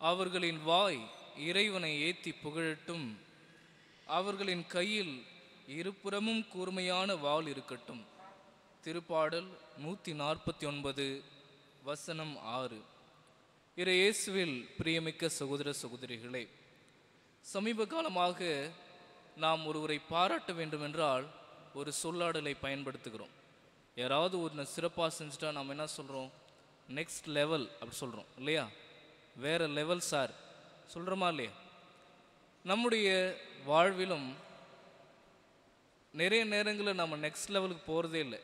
அவர்களின் வாய் இறைவனை ஏத்தி புகழட்டும். அவர்களின் கையில் இருபுறமும் கூர்மையான வாள் இருக்கட்டும். திருப்பாடல் 149 வசனம் 6. இயேசுவில் பிரியமிக்க சகோதர சகோதரிகளே, சமீப காலமாக நாம் ஒருவரை பாராட்ட வேண்டுமென்றால் ஒரு சொல்லாடலை பயன்படுத்துகிறோம். யாராவது ஒரு சிறப்பாக செஞ்சுட்டா நாம் என்ன சொல்கிறோம்? நெக்ஸ்ட் லெவல் அப்படி சொல்கிறோம் இல்லையா? வேற லெவல் சார் சொல்கிறோமா இல்லையா? நம்முடைய வாழ்விலும் நிறைய நேரங்களில் நம்ம நெக்ஸ்ட் லெவலுக்கு போகிறதே இல்லை.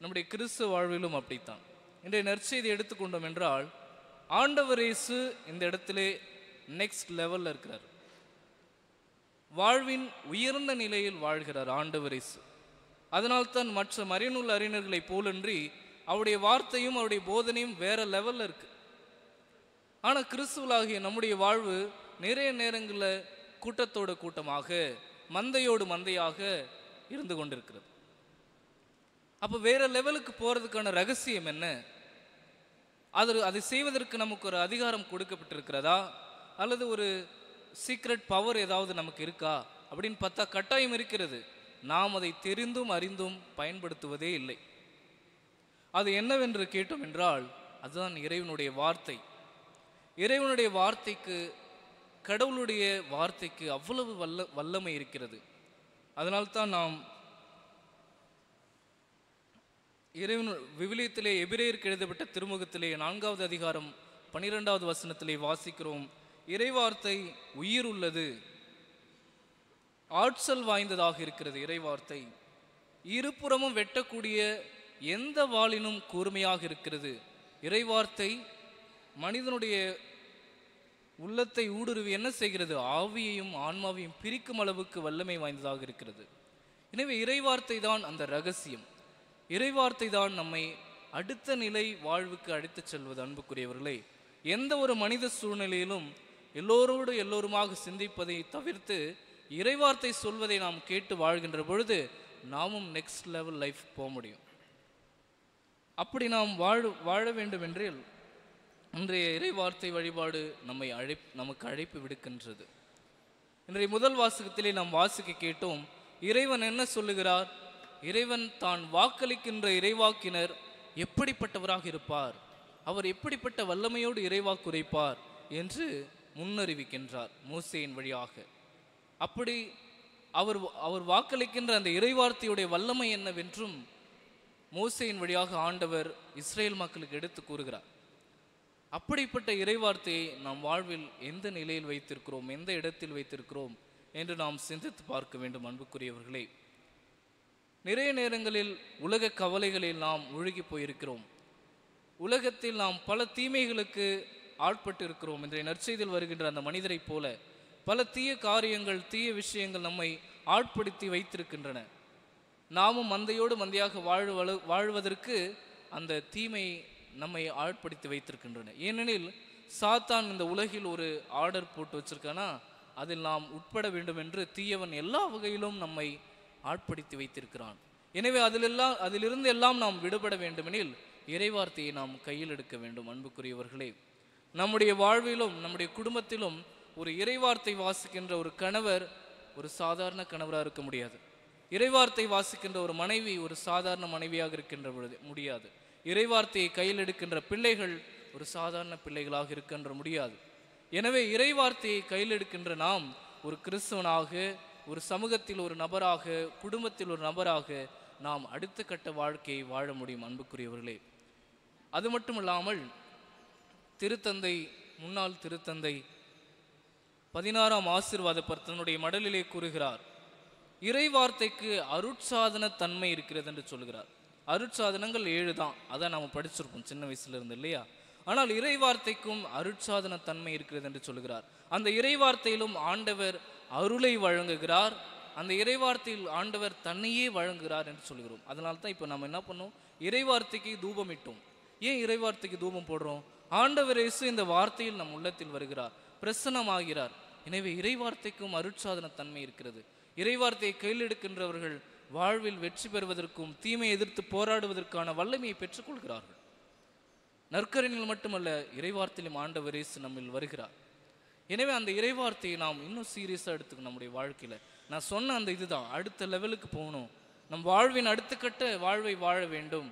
நம்முடைய கிறிஸ்துவ வாழ்விலும் அப்படித்தான். இன்றைய நற்செய்தி எடுத்துக்கொண்டோம் என்றால், ஆண்டவர் இயேசு இந்த இடத்திலே நெக்ஸ்ட் லெவலில் இருக்கிறார். வாழ்வின் உயர்ந்த நிலையில் வாழ்கிறார் ஆண்டவர் இயேசு. அதனால்தான் மற்ற மறைநூல் அறிஞர்களை போலன்றி அவருடைய வார்த்தையும் அவருடைய போதனையும் வேற லெவலில் இருக்கு. ஆனால் கிறிஸ்துவலாகிய நம்முடைய வாழ்வு நிறைய நேரங்களில் கூட்டத்தோட கூட்டமாக, மந்தையோடு மந்தையாக இருந்து கொண்டிருக்கிறது. அப்போ வேற லெவலுக்கு போகிறதுக்கான ரகசியம் என்ன? அதை செய்வதற்கு நமக்கு ஒரு அதிகாரம் கொடுக்கப்பட்டிருக்கிறதா, அல்லது ஒரு சீக்ரெட் பவர் ஏதாவது நமக்கு இருக்கா அப்படின்னு பார்த்தா கட்டாயம் இருக்கிறது. நாம் அதை தெரிந்தும் அறிந்தும் பயன்படுத்துவதே இல்லை. அது என்னவென்று கேட்டோம் என்றால், அதுதான் இறைவனுடைய வார்த்தை. இறைவனுடைய வார்த்தைக்கு, கடவுளுடைய வார்த்தைக்கு அவ்வளவு வல்லமை இருக்கிறது. அதனால்தான் நாம் இறைவன் விவிலியத்திலே எபிரேயருக்கு எழுதப்பட்ட திருமுகத்திலே 4வது அதிகாரம் 12வது வசனத்திலே வாசிக்கிறோம், இறைவார்த்தை உயிர் உள்ளது, ஆற்றல் வாய்ந்ததாக இருக்கிறது. இறைவார்த்தை இருபுறமும் வெட்டக்கூடிய எந்த வாளினும் கூர்மையாக இருக்கிறது. இறைவார்த்தை மனிதனுடைய உள்ளத்தை ஊடுருவி என்ன செய்கிறது? ஆவியையும் ஆன்மாவையும் பிரிக்கும் அளவுக்கு வல்லமை வாய்ந்ததாக இருக்கிறது. எனவே இறைவார்த்தை தான் அந்த ரகசியம். இறைவார்த்தை தான் நம்மை அடுத்த நிலை வாழ்வுக்கு அழைத்துச் செல்வது. அன்புக்குரியவர்களே, எந்த ஒரு மனித சூழ்நிலையிலும் எல்லோரோடு எல்லோருமாக சிந்திப்பதை தவிர்த்து இறைவார்த்தை சொல்வதை நாம் கேட்டு வாழ்கின்ற பொழுது நாமும் நெக்ஸ்ட் லெவல் லைஃப் போக முடியும். அப்படி நாம் வாழ வேண்டும் என்றால் இன்றைய இறைவார்த்தை வழிபாடு நமக்கு அழைப்பு விடுக்கின்றது. இன்றைய முதல் வாசகத்திலே நாம் வாசிக்க கேட்டோம், இறைவன் என்ன சொல்லுகிறார்? இறைவன் தான் வாக்களிக்கின்ற இறைவாக்கினர் எப்படிப்பட்டவராக இருப்பார், அவர் எப்படிப்பட்ட வல்லமையோடு இறைவாக்கு உரைப்பார் என்று முன்னறிவிக்கின்றார் மோசேயின் வழியாக. அப்படி அவர் வாக்களிக்கின்ற அந்த இறைவார்த்தையுடைய வல்லமை என்னவென்றும் மோசேயின் வழியாக ஆண்டவர் இஸ்ரேல் மக்களுக்கு எடுத்து கூறுகிறார். அப்படிப்பட்ட இறைவார்த்தையை நாம் வாழ்வில் எந்த நிலையில் வைத்திருக்கிறோம், எந்த இடத்தில் வைத்திருக்கிறோம் என்று நாம் சிந்தித்து பார்க்க வேண்டும். அன்புக்குரியவர்களே, நிறைய நேரங்களில் உலக கவலைகளில் நாம் மூழ்கி போயிருக்கிறோம். உலகத்தில் நாம் பல தீமைகளுக்கு ஆட்பட்டு இருக்கிறோம். இன்றைய நற்செய்தியில் வருகின்ற அந்த மனிதரை போல பல தீய காரியங்கள், தீய விஷயங்கள் நம்மை ஆட்படுத்தி வைத்திருக்கின்றன. நாமும் மந்தையோடு மந்தையாக வாழ்வதற்கு அந்த தீமை நம்மை ஆட்படுத்தி வைத்திருக்கின்றன. ஏனெனில் சாத்தான் இந்த உலகில் ஒரு ஆர்டர் போட்டு வச்சிருக்கானா, அதில் நாம் உட்பட வேண்டும் என்று தீயவன் எல்லா வகையிலும் நம்மை ஆட்படுத்தி வைத்திருக்கிறான். எனவே அதிலிருந்து எல்லாம் நாம் விடுபட வேண்டுமெனில் இறைவார்த்தையை நாம் கையில் எடுக்க வேண்டும். அன்புக்குரியவர்களே, நம்முடைய வாழ்விலும் நம்முடைய குடும்பத்திலும் ஒரு இறைவார்த்தை வாசிக்கின்ற ஒரு கணவர் ஒரு சாதாரண கணவராக இருக்க முடியாது. இறைவார்த்தை வாசிக்கின்ற ஒரு மனைவி ஒரு சாதாரண மனைவியாக இருக்கின்ற பொழுது முடியாது. இறைவார்த்தையை கையில் எடுக்கின்ற பிள்ளைகள் ஒரு சாதாரண பிள்ளைகளாக இருக்கின்ற முடியாது. எனவே இறைவார்த்தையை கையில் எடுக்கின்ற நாம் ஒரு கிறிஸ்தவனாக, ஒரு சமூகத்தில் ஒரு நபராக, குடும்பத்தில் ஒரு நபராக நாம் அடுத்த கட்ட வாழ்க்கையை வாழ முடியும். அன்புக்குரியவர்களே, அது மட்டுமல்லாமல் முன்னாள் திருத்தந்தை 16ஆம் ஆசீர்வாதப்பர் தன்னுடைய மடலிலே கூறுகிறார், இறைவார்த்தைக்கு அருட்சாதன தன்மை இருக்கிறது என்று சொல்கிறார். அருட்சாதனங்கள் 7 தான், அதை நாம் படிச்சிருப்போம் சின்ன வயசுல இருந்து இல்லையா? ஆனால் இறைவார்த்தைக்கும் அருட்சாதன தன்மை இருக்கிறது என்று சொல்கிறார். அந்த இறைவார்த்தையிலும் ஆண்டவர் அருளை வழங்குகிறார். அந்த இறைவார்த்தையில் ஆண்டவர் தன்னையே வழங்குகிறார் என்று சொல்கிறோம். அதனால தான் இப்போ நம்ம என்ன பண்ணோம்? இறைவார்த்தைக்கு தூபமிட்டோம். ஏன் இறைவார்த்தைக்கு தூபம் போடுறோம்? ஆண்டவர் இயேசு இந்த வார்த்தையில் நம் உள்ளத்தில் வருகிறார், பிரசன்னமாகிறார். எனவே இறைவார்த்தைக்கும் அருட்சாதன தன்மை இருக்கிறது. இறைவார்த்தையை கையில் எடுக்கின்றவர்கள் வாழ்வில் வெற்றி பெறுவதற்கும் தீமையை எதிர்த்து போராடுவதற்கான வல்லமையை பெற்றுக்கொள்கிறார்கள். நற்கரணியில் மட்டுமல்ல, இறைவார்த்தையிலும் ஆண்டவர் இயேசு நம்மில் வருகிறார். எனவே அந்த இறைவார்த்தையை நாம் இன்னும் சீரியஸாக எடுத்துக்கணும் நம்முடைய வாழ்க்கையில். நான் சொன்ன அந்த இதுதான், அடுத்த லெவலுக்கு போகணும், நம் வாழ்வின் அடுத்த கட்ட வாழ்வை வாழ வேண்டும்.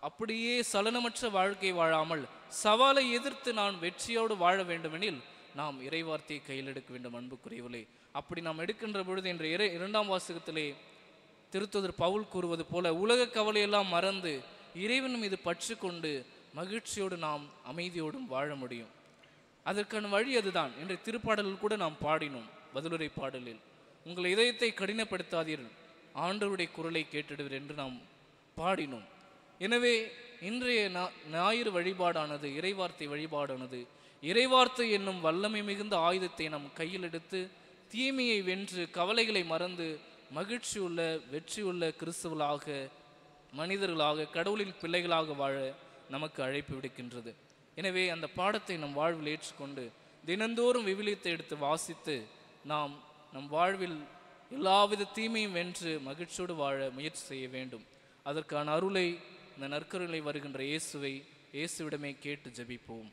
அப்படியே சலனமற்ற வாழ்க்கை வாழாமல் சவாலை எதிர்த்து நான் வெற்றியோடு வாழ வேண்டுமெனில் நாம் இறைவார்த்தையை கையில் எடுக்க வேண்டும் அன்புக்குரியவர்களே. அப்படி நாம் எடுக்கின்ற பொழுது என்ற இரண்டாம் வாசகத்திலே திருத்தூதர் பவுல் கூறுவது போல உலக கவலையெல்லாம் மறந்து இறைவன் மீது பற்று கொண்டு மகிழ்ச்சியோடு நாம் அமைதியோடும் வாழ முடியும். அதற்கான வழி அதுதான். இன்றைய திருப்பாடலில் கூட நாம் பாடினோம். பதிலுரை பாடலில் உங்கள் இதயத்தை கடினப்படுத்தாதீர்கள், ஆண்டவருடைய குரலை கேட்டிடுவீர் என்று நாம் பாடினோம். எனவே இன்றைய ஞாயிறு வழிபாடானது, இறைவார்த்தை வழிபாடானது, இறைவார்த்தை என்னும் வல்லமை மிகுந்த ஆயுதத்தை நம் கையில் எடுத்து தீமையை வென்று கவலைகளை மறந்து மகிழ்ச்சியுள்ள வெற்றியுள்ள கிறிஸ்துவர்களாக, மனிதர்களாக, கடவுளின் பிள்ளைகளாக வாழ நமக்கு அழைப்பு விடுக்கின்றது. எனவே அந்த பாடத்தை நம் வாழ்வில் ஏற்றுக்கொண்டு தினந்தோறும் விவிலியத்தை எடுத்து வாசித்து நாம் நம் வாழ்வில் எல்லாவித தீமையும் வென்று மகிழ்ச்சியோடு வாழ முயற்சி செய்ய வேண்டும். அதற்கான அருளை இந்த நற்கருணை வருகின்ற இயேசுவிடமே கேட்டு ஜெபிப்போம்.